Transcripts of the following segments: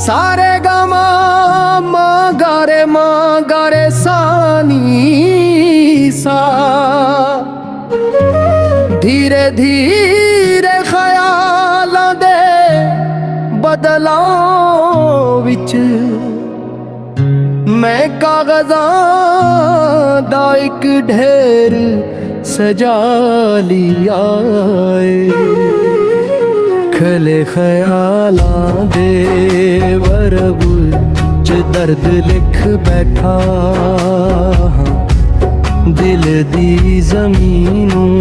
सारे गमा माँ गारे सानी सा। धीरे धीरे ख्यालां दे बदलां विच मैं कागज़ां दा इक ढेर सजा लिया खले ख्यालां दे वरब च दर्द लिख बैठा दिल दी ज़मीनों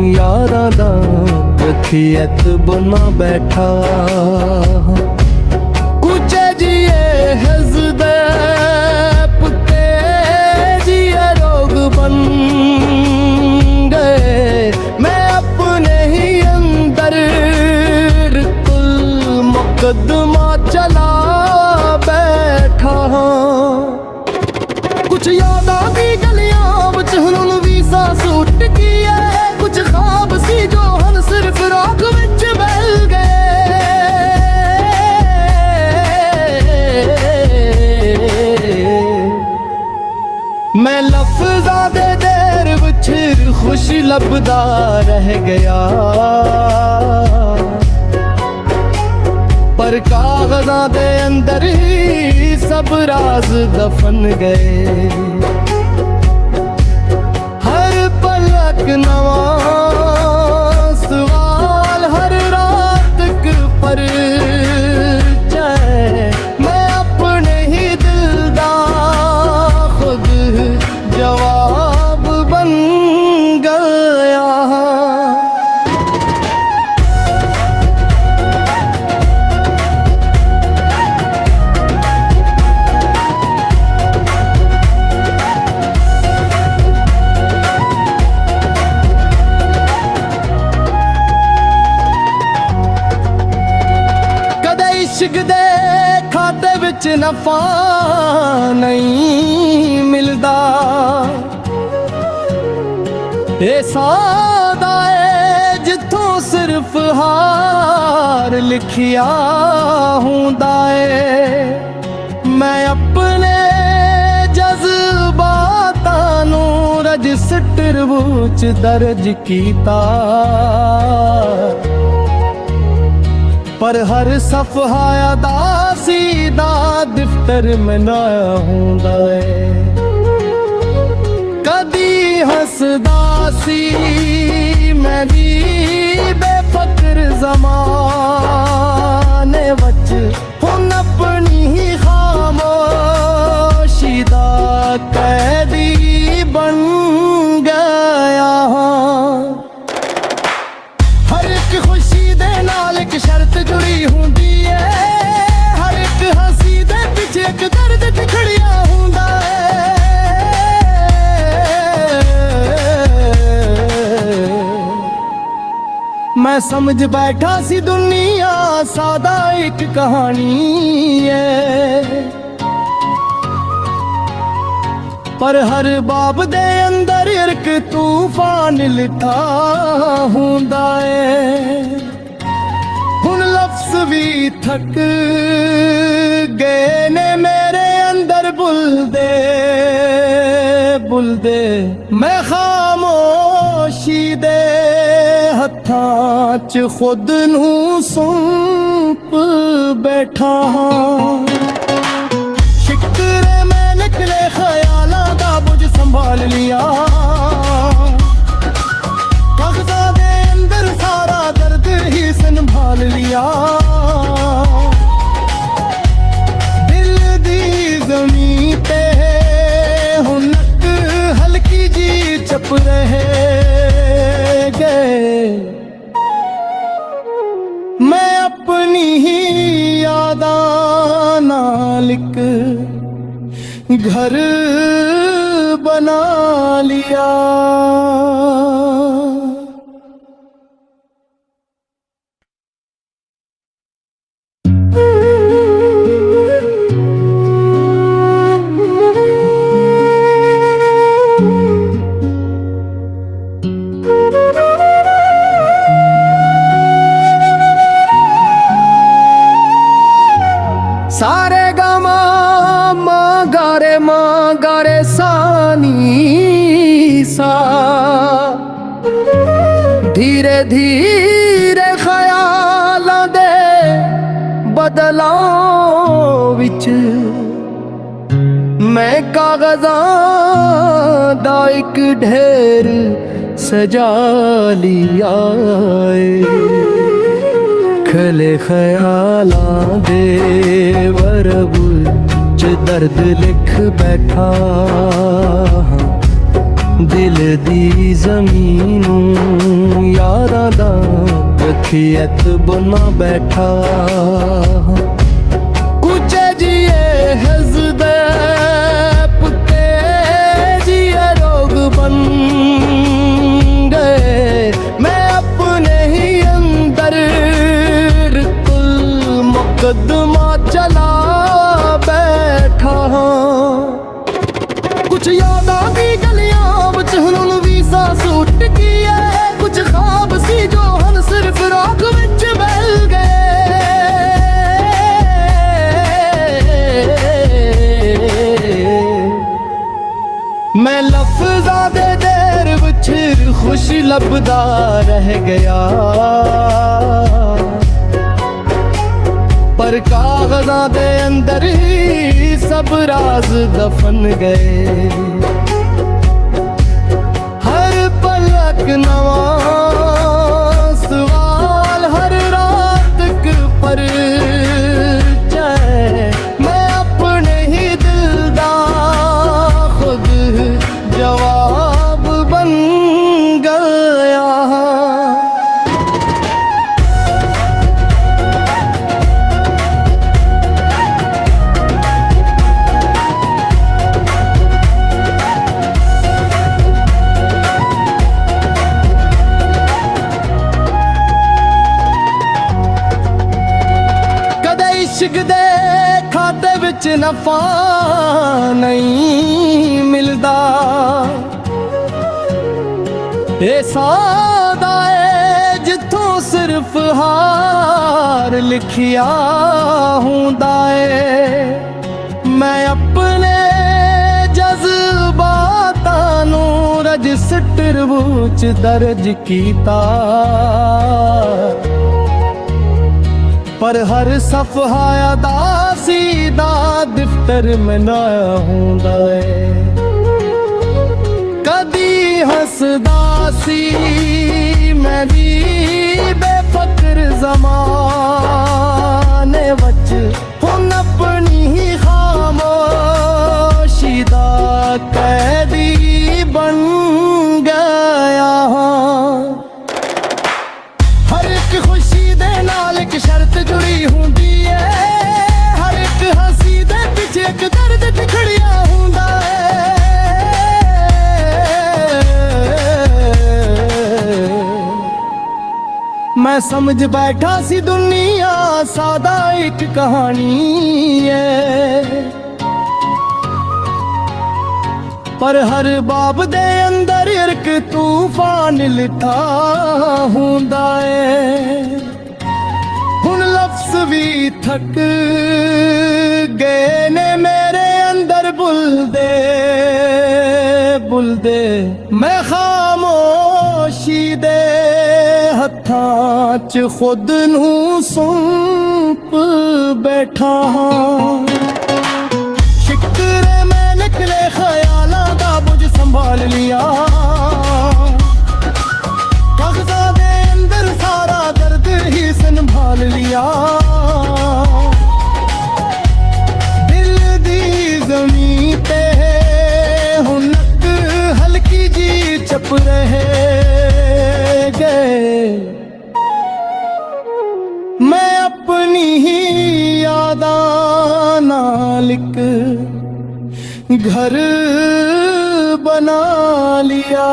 यारां दा रखियत बना बैठा कुछ जिए हज़दे पुते जिए रोग बन गए मैं अपने ही अंदर कुल मुकदमा चला बैठा कुछ यादां दी गलियां विच हुन वीज़ा सूट की है कुछ ख्वाब सी जो हन सिर्फ राख विच बह गए मैं लफ्ज़ां दे देर विच खुश लभदा रह गया पर कागज़ां दे अंदर ही सब राज दफन गए हर पलक नवा सवाल हर रात क परिचय मैं अपने ही दिल दा खुद जवाब बन गया इश्क दे खाते विच नफा नहीं मिलदा ए सादा है जिथों सिर्फ हार लिखिया हुंदा है मैं अपने जज्बातां नूं रजिस्टर विच दर्ज कीता पर हर सफ़हा अदासी दा दफ्तर में नया हुंदा है कदी हसदा सी मैं भी बेफिक्र ज़माने वच हुन अपनी ही खामोशी दा कैदी बन गया हर एक खुशी दे नाल एक शर्त जुड़ी हुंदी है हर एक हंसी दे पिछे एक दर्द टकड़िया हुंदा है मैं समझ बैठा सी दुनिया सादा एक कहानी है पर हर बाब दे अंदर एक तूफान लिखा हुंदा है हुन लफ्ज़ भी थक गए ने मेरे अंदर बुलदे मैं खामोशी दे हत्थां च खुद नूं सौंप बैठा शिकरे मैं निकले ख्यालां दा बुझ संभाल लिया कागज़ां दे अंदर सारा दर्द ही संभाल लिया दिल दी ज़मीं पे हुनक हल्की जी चप रहे गए मैं अपनी ही यादां नाल एक घर बना लिया सारे गामा मां गारे सानी सा, धीरे धीरे ख्यालां दे बदलां विच मैं कागज़ां दा इक ढेर सजा लिया खले ख्यालां दे वरब च दर्द लिख बैठा दिल दी ज़मीनों यारां दा रखियत बना बैठा कुचे जिए हज़दे पुते जिए रोग बन गए मैं अपने ही अंदर मुकदमा चला बैठा कुछ यादां दी गलियां विच हुण वीज़ा सूट किया कुछ ख्वाब सी जो हन सिर्फ राख विच बह गए मैं लफ्ज़ां दे देर विच खुश लभदा रह गया पर कागज़ां दे अंदर ही सब राज दफन गए हर पलक नवा सवाल हर रात क परिचय मैं अपने ही दिल दा खुद जवाब बन गया इश्क दे खाते विच नफा नहीं मिलदा ए सादा है जिथों सिर्फ हार लिखिया हुंदा है मैं अपने जज्बातां नूं रजिस्टर विच दर्ज कीता पर हर सफ़हा अदासी दा दफ्तर मनाया हुंदा है कदी हसदा सी मैं भी बेफिक्र ज़माने वच हुण अपनी ही खामोशी दा कैदी बन गया हर एक खुशी दे नाल एक शर्त जुड़ी हुंदी है हर एक हंसी दे पिछे एक दर्द टुकड़िया हुंदा है मैं समझ बैठा सी दुनिया सादा एक कहानी है पर हर बाब दे अंदर एक तूफान लिखा हुंदा है हुण लफ्ज़ भी थक गए ने मेरे अंदर बुलदे बुलदे मैं खामोशी दे हत्थां च खुद नूं सौंप बैठा शिकरे मैं निकले ख्यालां दा बुझ संभाल लिया कागज़ां दे अंदर सारा दर्द ही संभाल लिया दिल दी ज़मीं पे हुनक हल्की जी चप रहे गए मैं अपनी ही यादां नाल एक घर बना लिया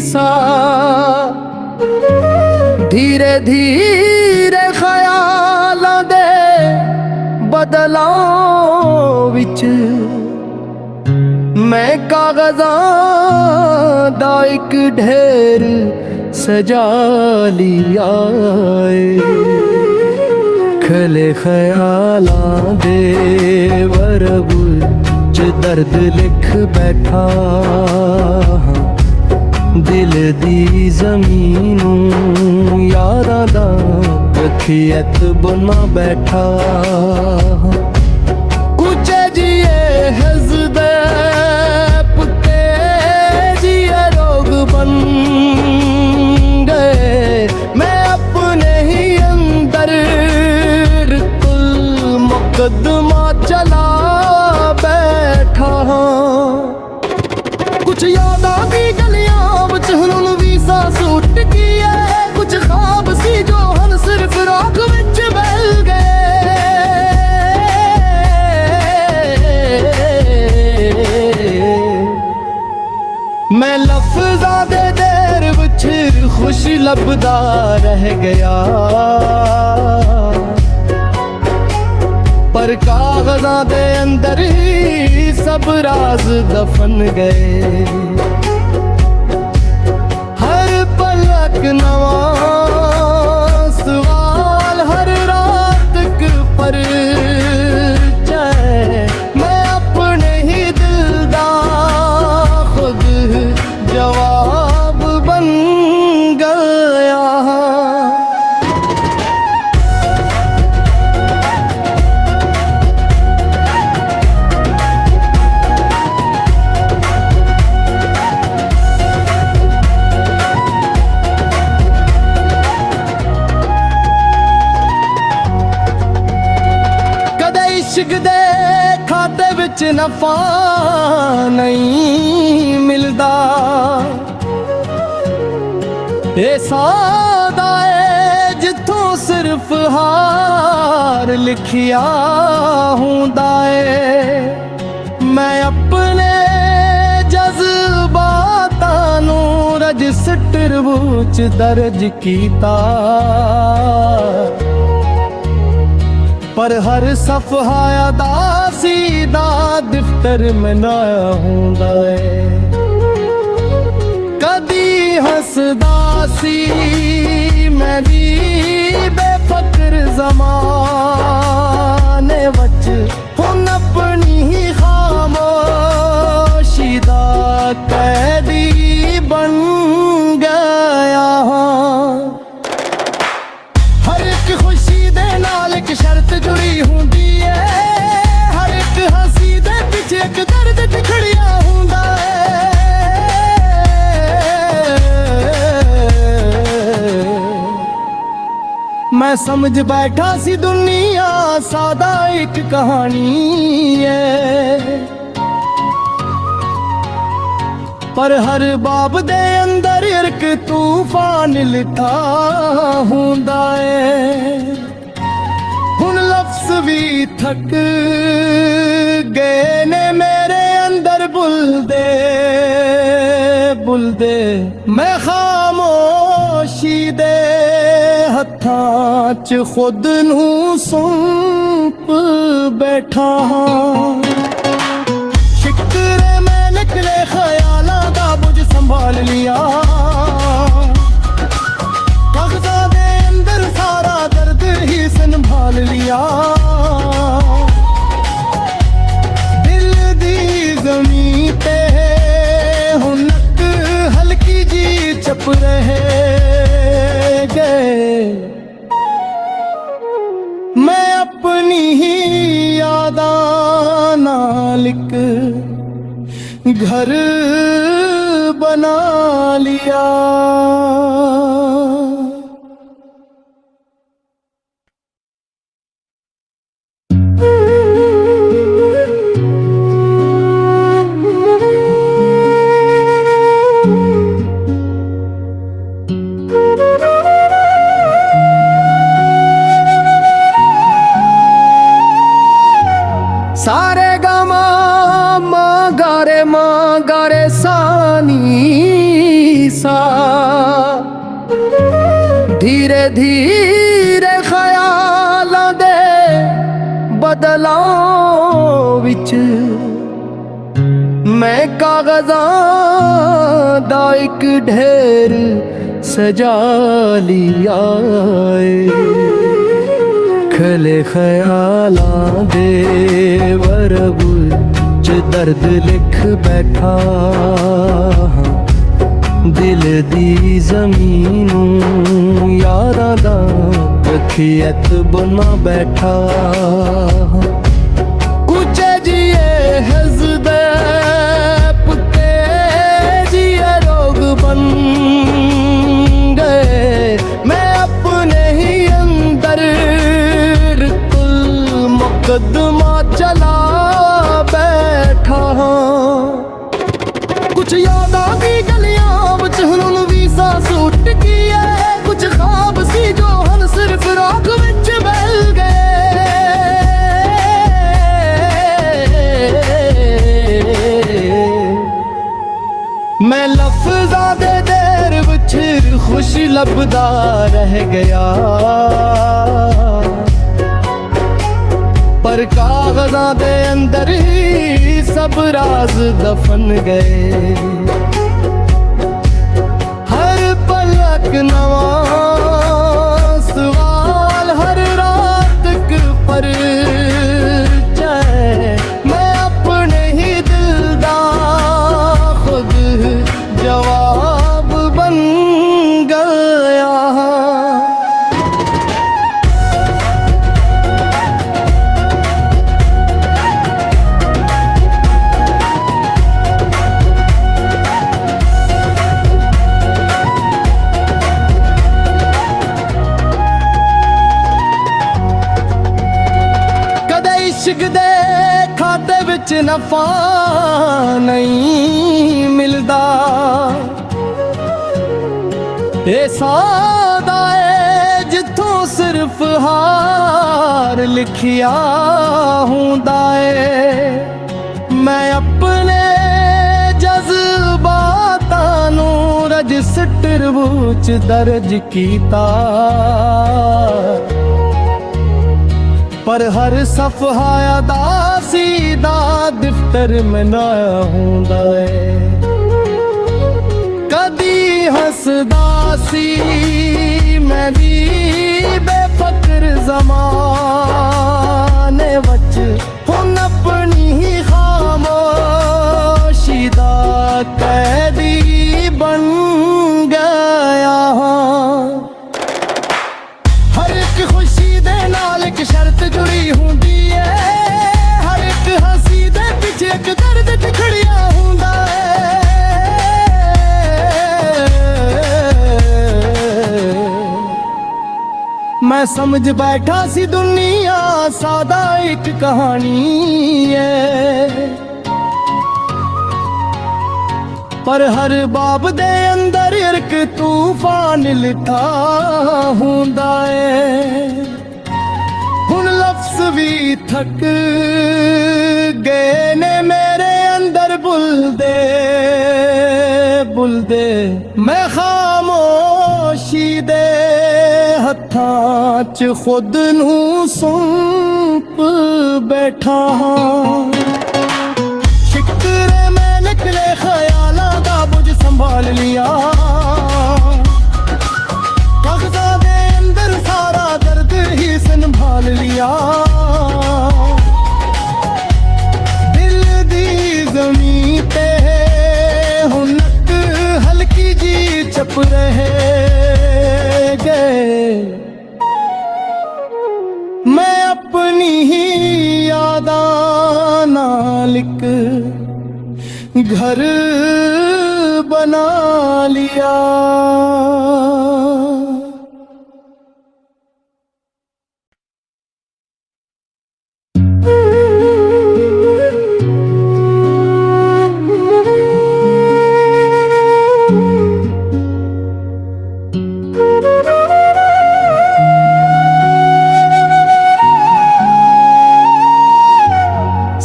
सा धीरे धीरे ख्यालां दे बदलां विच मैं कागज़ां दा इक ढेर सजा लिया खले ख्यालां दे वरब च दर्द लिख बैठा दिल दी ज़मीनों यारां दा रखियत बना बैठा कुचे जिए हज़दे पुते जिए रोग बन गए मैं अपने ही अंदर कुल मुकदमा चला बैठा कुछ यादां दी गलियां विच हुन वी सांस उठ गई है कुछ ख्वाब सी जो हन सिर्फ राख विच बह गए मैं लफ्ज़ां दे देर विच खुश लभदा रह गया पर कागज़ां दे अंदर ही सब राज दफन गए हर पलक नवा सवाल हर रात क परिचय मैं अपने ही दिल दा खुद जवाब बन गया इश्क दे खाते विच नफा नहीं मिलदा ए सादा है जिथों सिर्फ हार लिखिया हुंदा है मैं अपने जज्बातां नूं रजिस्टर विच दर्ज कीता पर हर सफ़हा अदासी दा दफ्तर में ना हुंदा है कदी हसदा सी मैं भी बेफक्र ज़माने वच हुन अपनी ही खामोशी दा कैदी बन गया हर एक खुशी दे नाल एक शर्त जुड़ी हुंदी है हर एक हंसी दे पिछे एक दर्द टुकड़िया हुंदा है मैं समझ बैठा सी दुनिया सादा एक कहानी है पर हर बाब दे अंदर एक तूफान लिखा हुंदा है हुन लफ्ज़ भी थक गए ने मेरे अंदर बुलदे मैं खामोशी दे हत्थां च खुद नूं सौंप बैठा शिकरे मैं निकले ख्यालां दा बुझ संभाल लिया कागज़ां दे अंदर सारा दर्द ही संभाल लिया दिल दी ज़मीं पे हुनक हल्की जी चप रहे गए मैं अपनी ही यादां नाल एक घर बना लिया सारे गामा मा गारे सानी सा धीरे धीरे ख्यालां दे बदलां विच मैं कागज़ां दा इक ढेर सजा लिया खले ख्यालां दे वरब च दर्द लिख बैठा दिल दी ज़मीनों यारां दा रखियत बना बैठा कुछ जिए हज़दे पुते जिए रोग बन गए मैं अपने ही अंदर कुल मुकदमा चला बैठा कुछ यादां दी गलियां विच हुन वी सांस उठ गई है कुछ ख्वाब सी जो हन सिर्फ राख विच बह गए मैं लफ्ज़ां दे देर विच खुश लभदा रह गया पर कागज़ां दे अंदर ही सब राज दफन गए हर पलक नवा सवाल हर रात क परिचय मैं अपने ही दिल दा खुद जवाब बन गया इश्क दे खाते विच नफा नहीं मिलदा ए सादा है जिथों सिर्फ हार लिखिया हुंदा है मैं अपने जज्बातां नूं रजिस्टर विच दर्ज कीता पर हर सफ़हा अदासी दा दफ्तर में ना हुंदा है कदी हसदा सी मैं भी बेफक्र ज़माने वच हुन अपनी ही खामोशी दा कैदी बन गया हर एक खुशी दे नाल एक शर्त जुड़ी हुंदी है हर एक हंसी दे पिछे एक दर्द टखड़िया हुंदा है मैं समझ बैठा सी दुनिया सादा एक कहानी है पर हर बाब दे अंदर एक तूफान लिखा हुंदा है हुन लफ्ज़ भी थक गए ने मेरे अंदर बुलदे मैं खामोशी दे हत्थां च खुद नूं सौंप बैठा शिकरे मैं निकले ख्यालां दा बुझ संभाल लिया कागज़ां दे अंदर सारा दर्द ही संभाल लिया दिल दी ज़मीं ते हुनक हल्की जी चप रहे गए मैं अपनी ही यादां नाल एक घर बना लिया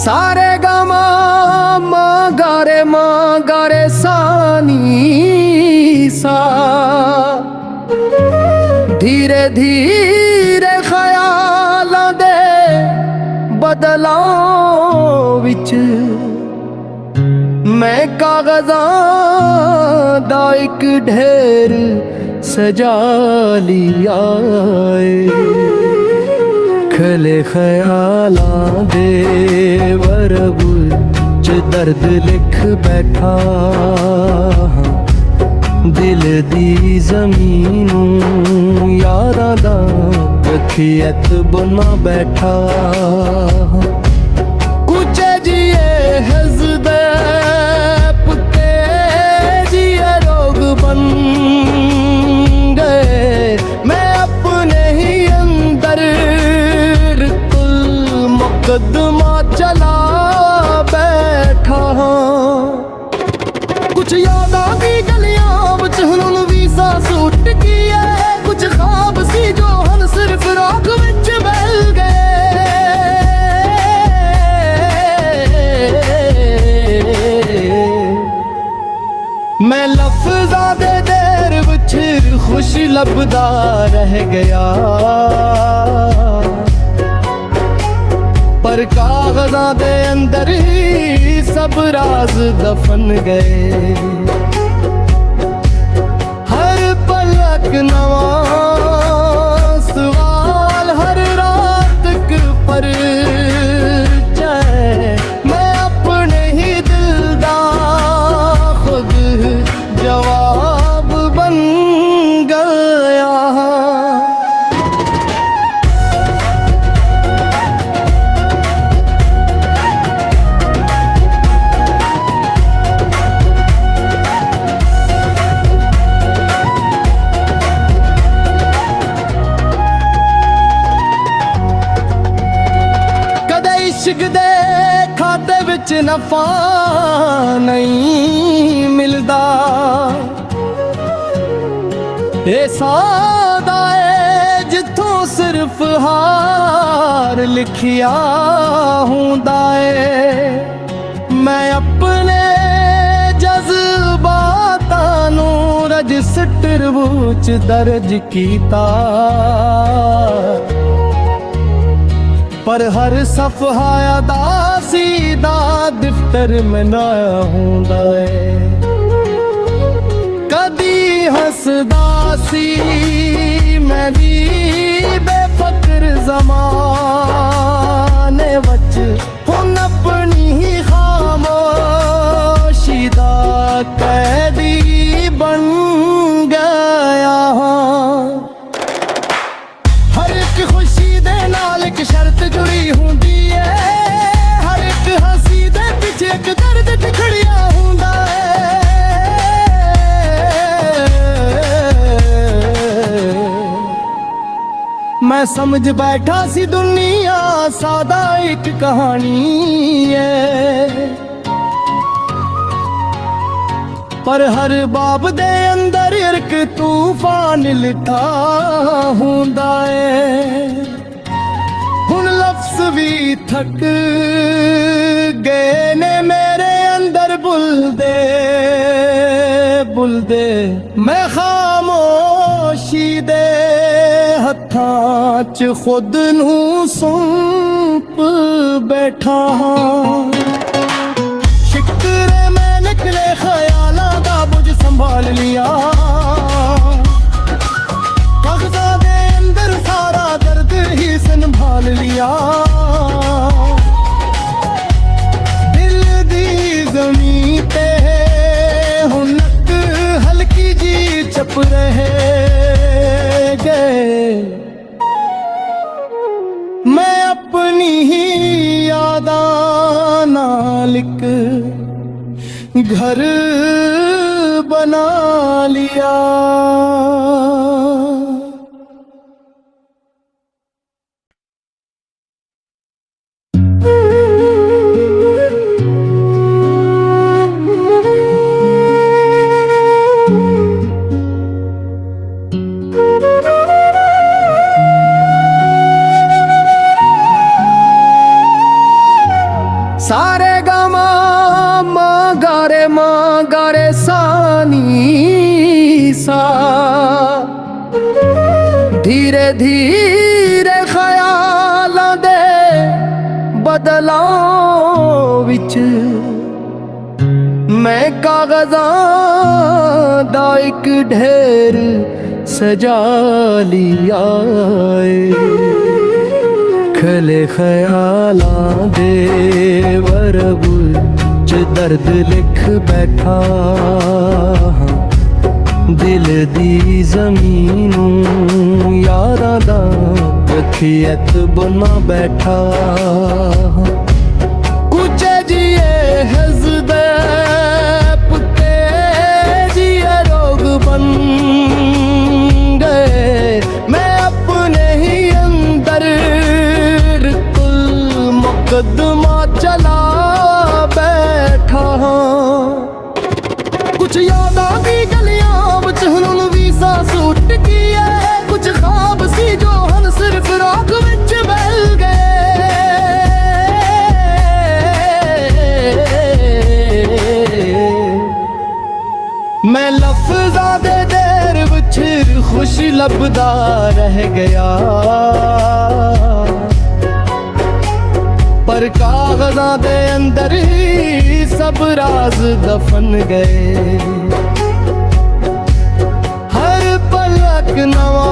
सारे गा मा गा रे सानी सा धीरे धीरे ख्यालां दे बदलां विच मैं कागज़ां दा इक ढेर सजा लिया खले ख्यालां दे वरब च दर्द लिख बैठा दिल दी ज़मीनों यारां दा रखियत बना बैठा कुचे जिए हज़दे पुते जिए रोग बन गए मैं अपने ही अंदर कुल मुकदमा चला बैठा कुछ यादां दी गलियां विच हुन वीज़ा सूट की है कुछ ख्वाब सी जो हन सिर्फ राख विच मिल गए मैं लफ्ज़ां दे देर विच खुश लभदा रह गया पर कागज़ां दे अंदर ही सब राज दफन गए हर पलक नवा सवाल हर रात क परिचय मैं अपने ही दिल दा खुद जवाब बन गया इश्क दे खाते विच नफा नहीं मिलदा ए सादा है जिथों सिर्फ हार लिखिया हुंदा है मैं अपने जज्बातां नूं रजिस्टर विच दर्ज कीता पर हर सफ़हा दा सीधा दफ्तर में नया हुंदा है कदी हसदा सी मैं भी बेफिक्र ज़माने वच हुन अपनी ही खामोशी दा कैदी बन गया हर एक खुशी दे नाल एक शर्त जुड़ी हुंदी है हर एक हंसी दे पिछे एक दर्द टकड़िया हुंदा है मैं समझ बैठा सी दुनिया सादा एक कहानी है पर हर बाब दे अंदर एक तूफान लिखा हुंदा है हुन लफ्ज़ भी थक गए ने मेरे अंदर बुलदे बुलदे मैं खामोशी दे हत्थां च खुद नूं सौंप बैठा शिकरे मैं निकले ख्यालां दा बुझ संभाल लिया कागज़ां दे अंदर सारा दर्द ही संभाल लिया दिल दी ज़मीं पे हुनक हल्की जी चप रहे गए मैं अपनी ही यादां नाल एक घर बना लिया सारे गा मा गा रे सानी सा धीरे धीरे ख्यालां दे बदलां विच मैं कागज़ां दा इक ढेर सजा लिया खले ख्यालां दे वरब च दर्द लिख बैठा दिल दी ज़मीनों यारां दा रखियत बना बैठा कुछ जिए हज़दे पुते जिए रोग बन गए मैं अपने ही अंदर कुल मुकदमा चला बैठा कुछ यादां दी गलियां विच हुन वी सांस उठ गई है कुछ ख्वाब सी जो हन सिर्फ राख विच बह गए मैं लफ्ज़ां दे देर विच खुश लभदा रह गया पर कागज़ां दे अंदर ही सब राज दफन गए हर पलक नवा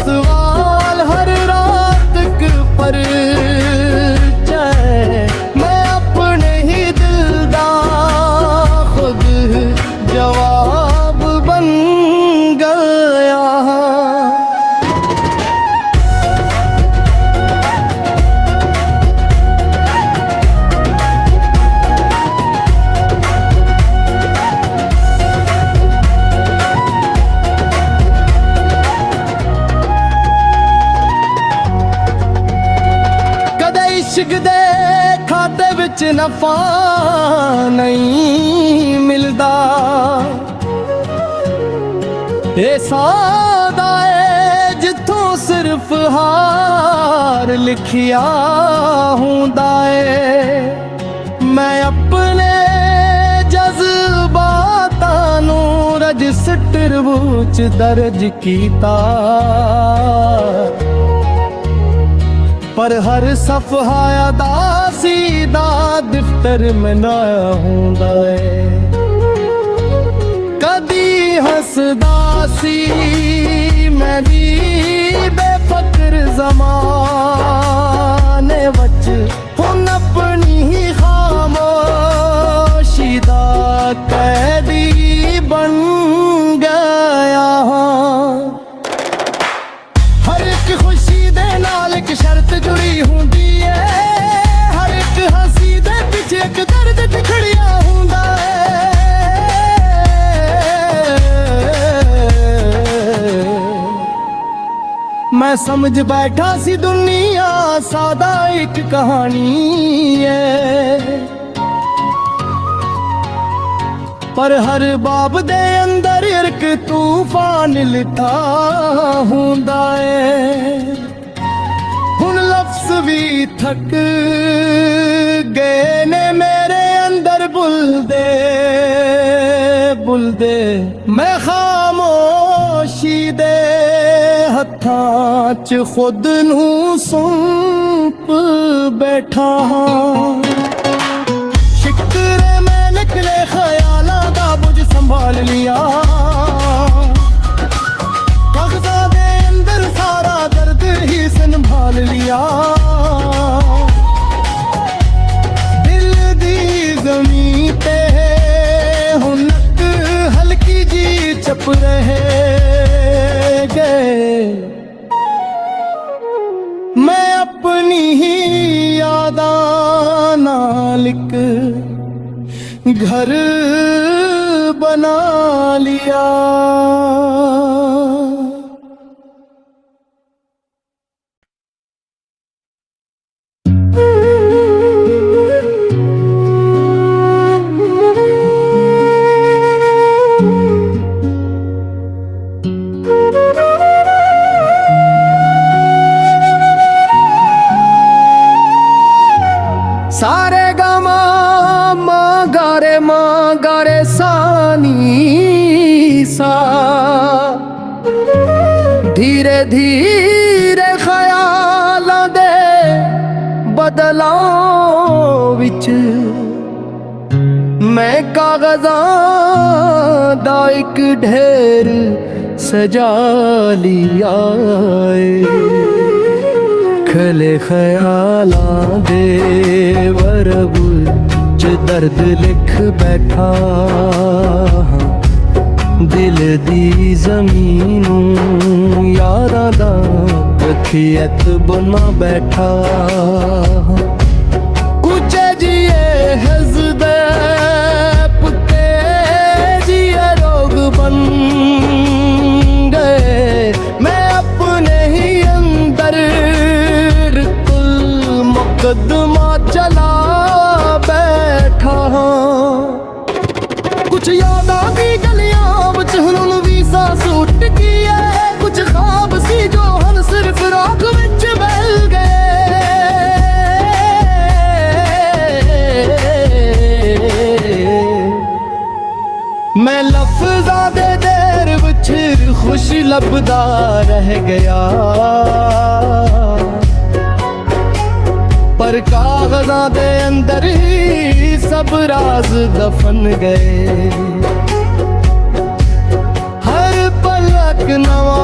सवाल हर रात पर मैं अपने ही दिल दा खुद जवाब बन गया इश्क दे खाते विच नफा नहीं मिलदा ए सादा है जिथों सिर्फ हार लिखिया हुंदा है मैं अपने जज्बातां नूं रजिस्टर विच दर्ज कीता पर हर सफ़हा अदासी दा दफ्तर में ना हुंदा है कदी हसदा सी मैं भी बेफिक्र ज़माने वच हुन अपनी ही खामोशी दा कैदी बन गया हर एक खुशी दे नाल एक शर्त जुड़ी हुंदी है हर एक हंसी दे पिछे एक दर्द टखड़िया हुंदा है मैं समझ बैठा सी दुनिया सादा एक कहानी है पर हर बाब दे अंदर एक तूफान लिखा हुंदा है हुन लफ्ज़ भी थक गए ने मेरे अंदर बुलदे मैं खामोशी दे हत्थां च खुद नूं सौंप बैठा शिकरे मैं निकले ख्यालां दा बुझ संभाल लिया कागज़ां दे अंदर सारा दर्द ही संभाल लिया दिल दी ज़मीं ते हुन हल्की जी चप रहे गए मैं अपनी ही यादां नाल इक घर बना लिया सारे गामा माँ गारे सानी सा धीरे धीरे ख्यालां दे बदलां विच मैं कागज़ां दा इक ढेर सजा लिया खले ख्यालां दे वरब च दर्द लिख बैठा दिल दी ज़मीनों यारां दा रखियत बना बैठा कुचे जिए हज़दे पुते जिए रोग बन गए मैं अपने ही अंदर कुल मुकदमा चला बैठा कुछ यादां दी गलियां विच हुन वीज़ा सूट की है कुछ ख्वाब सी जो हन सिर्फ राख विच बह गए मैं लफ्ज़ां दे देर विच खुश लभदा रह गया पर कागज़ां दे अंदर ही सब राज दफन गए हर पलक नवा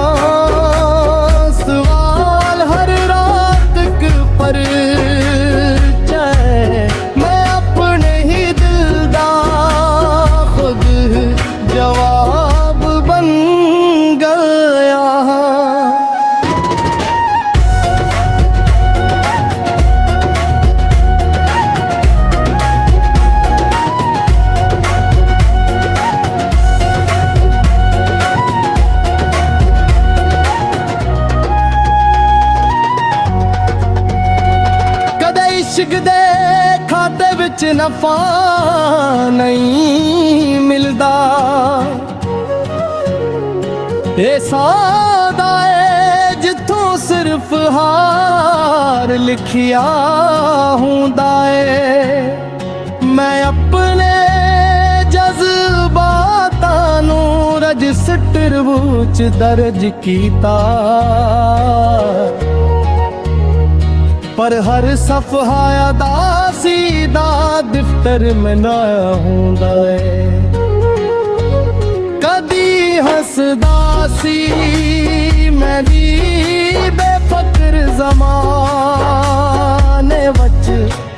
सवाल हर रात क परिचय मैं अपने ही दिल दा खुद जवाब बन गया इश्क दे खाते विच नफा नहीं मिलदा ए सादा है जिथों सिर्फ हार लिखिया हुंदा है मैं अपने जज्बातां नूं रजिस्टर विच दर्ज कीता पर हर सफ़हा अदासी दा दफ्तर में नाया हुंदा है कदी हसदा सी मैं भी बेफिक्र ज़माने वच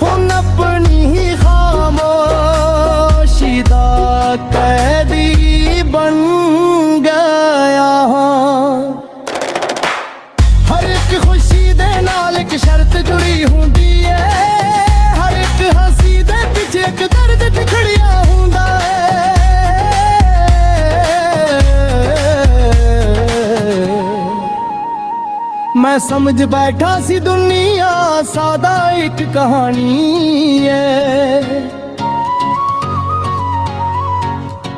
हुन अपनी ही खामोशी दा कैदी बन गया हर एक खुशी दे नाल एक शर्त जुड़ी हुंदी है हर एक हंसी दे पिछे एक दर्द टुकड़िया हुंदा है मैं समझ बैठा सी दुनिया सादा एक कहानी है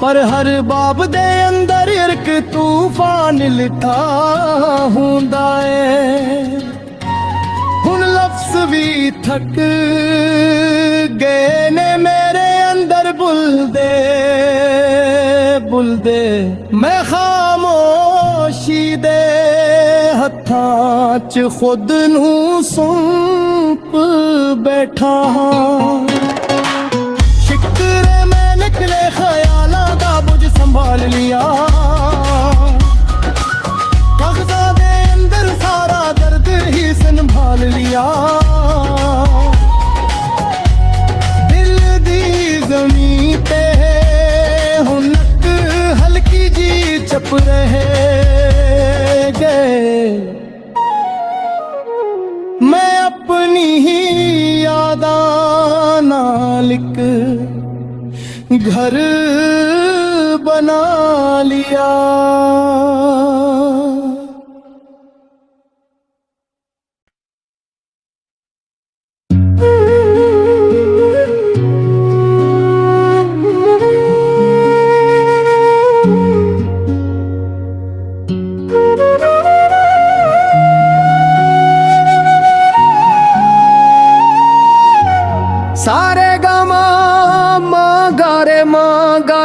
पर हर बाब दे अंदर एक तूफान लिखा हुंदा है हुन लफ्ज़ भी थक गए ने मेरे अंदर बुलदे मैं खामोशी दे हत्थां च खुद नूं सौंप बैठा शिकरे मैं निकले ख्यालां दा बुझ संभाल लिया कागज़ां दे अंदर सारा दर्द ही संभाल लिया दिल दी ज़मीं पे हुनक हल्की जी चप रहे गए मैं अपनी ही यादां नाल इक घर बना लिया सारे गा मा गा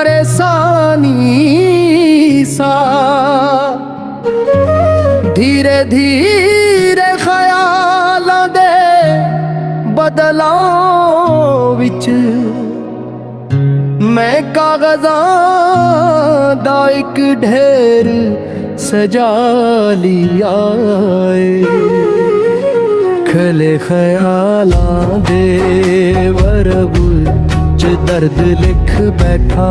रे सानी सा धीरे धीरे ख्यालां दे बदलां विच मैं कागज़ां दा इक ढेर सजा लिया खले ख्यालां दे वरब च दर्द लिख बैठा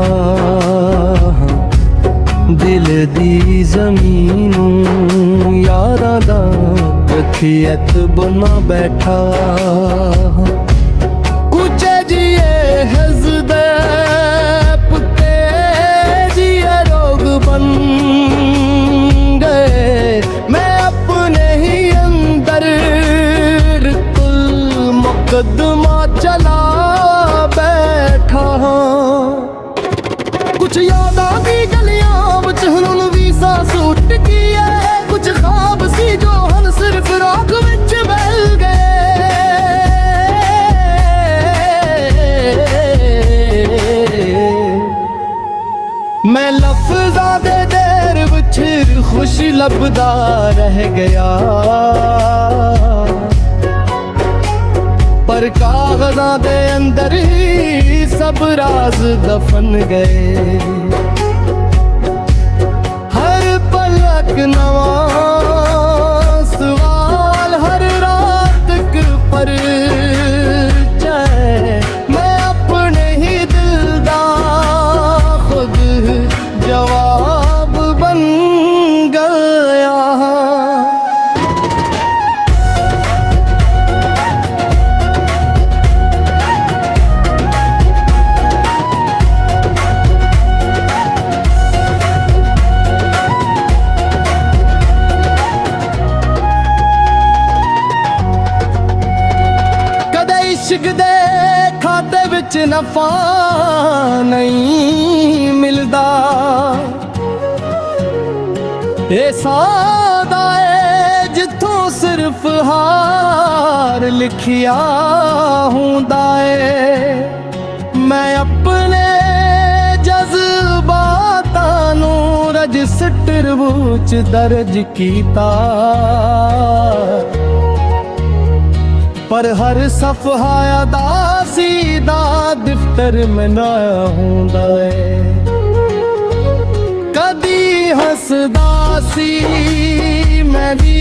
दिल दी ज़मीनों यारां दा रखियत बना बैठा कुछ जिए हज़दे पुते जिए रोग बन गए मैं अपने ही अंदर मुकदमा चला बैठा कुछ यादां दी गलियां विच हुण वी सांस उठ गई है कुछ ख्वाब सी जो हन सिर्फ राख विच बह गए मैं लफ्ज़ां दे देर विच खुश लभदा रह गया पर कागज़ां दे अंदर ही सब राज दफन गए हर पलक नवा सवाल हर रात एक परिचय मैं अपने ही दिल दा खुद जवाब बन गया इश्क दे खाते विच नफा नहीं मिलदा ए सादा है जिथों सिर्फ हार लिखिया हुंदा है मैं अपने जज्बातां नूं रजिस्टर विच दर्ज कीता पर हर सफ़हा अदासी दा दफ्तर में ना हुंदा है कदी हसदा सी मैं भी